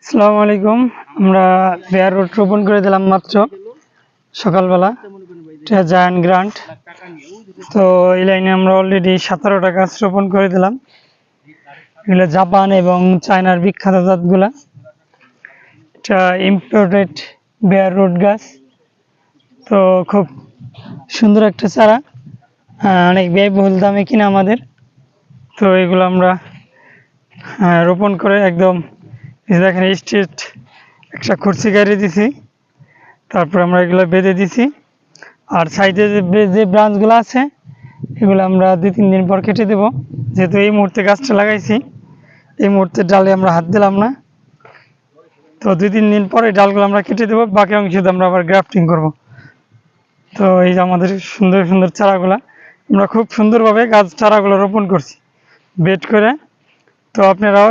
আসসালামু আলাইকুম। আমরা বেয়ার রোড রোপণ করে দিলাম মাত্র সকালবেলা, এটা জায়ান্ট গ্রান্ট। তো এই লাইনে আমরা অলরেডি 17টা গাছ রোপণ করে দিলাম। এগুলো জাপান এবং চায়নার বিখ্যাত জাতগুলা। এটা ইম্পোর্টেড বেয়ার রোড গাছ। তো খুব সুন্দর একটা চারা, অনেক ব্যয়বহুল দামে কিনা আমাদের। তো এগুলো আমরা রোপণ করে একদম দেখেন স্ট্রেট একটা কুর্সি গাড়ি দিছি, তারপর আমরা এগুলো বেঁধে দিছি। আর সাইডে যে ব্রাঞ্চগুলো আছে এগুলো আমরা 2-3 দিন পর কেটে দেব, যেহেতু এই মুহূর্তে গাছটা লাগাইছি, এই মুহূর্তে ডালে আমরা হাত দিলাম না। তো 2-3 দিন পরে ডালগুলো আমরা কেটে দেবো, বাকি অংশে আমরা আবার গ্রাফটিং করব। তো এই যে আমাদের সুন্দর সুন্দর চারাগুলা, আমরা খুব সুন্দরভাবে গাছ চারাগুলো রোপণ করছি বেড করে। তো আপনারাও